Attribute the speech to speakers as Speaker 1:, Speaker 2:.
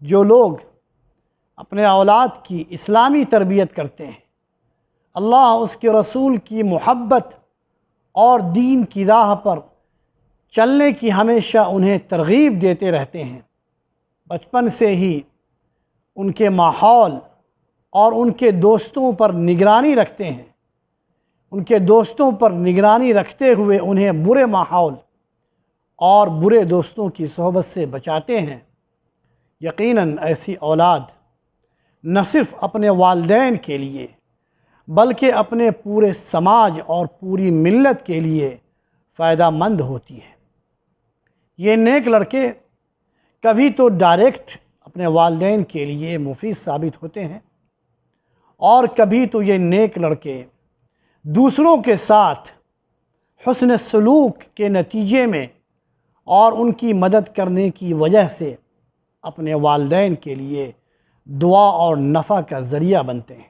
Speaker 1: جو لوگ اپنے اولاد کی اسلامی تربیت کرتے ہیں، اللہ اس کے رسول کی محبت اور دین کی راہ پر چلنے کی ہمیشہ انہیں ترغیب دیتے رہتے ہیں، بچپن سے ہی ان کے ماحول اور ان کے دوستوں پر نگرانی رکھتے ہیں، ان کے دوستوں پر نگرانی رکھتے ہوئے انہیں برے ماحول اور برے دوستوں کی صحبت سے بچاتے ہیں، یقیناً ایسی اولاد نہ صرف اپنے والدین کے لیے بلکہ اپنے پورے سماج اور پوری ملت کے لیے فائدہ مند ہوتی ہے۔ یہ نیک لڑکے کبھی تو ڈائریکٹ اپنے والدین کے لیے مفید ثابت ہوتے ہیں، اور کبھی تو یہ نیک لڑکے دوسروں کے ساتھ حسن سلوک کے نتیجے میں اور ان کی مدد کرنے کی وجہ سے اپنے والدین کے لیے دعا اور نفع کا ذریعہ بنتے ہیں۔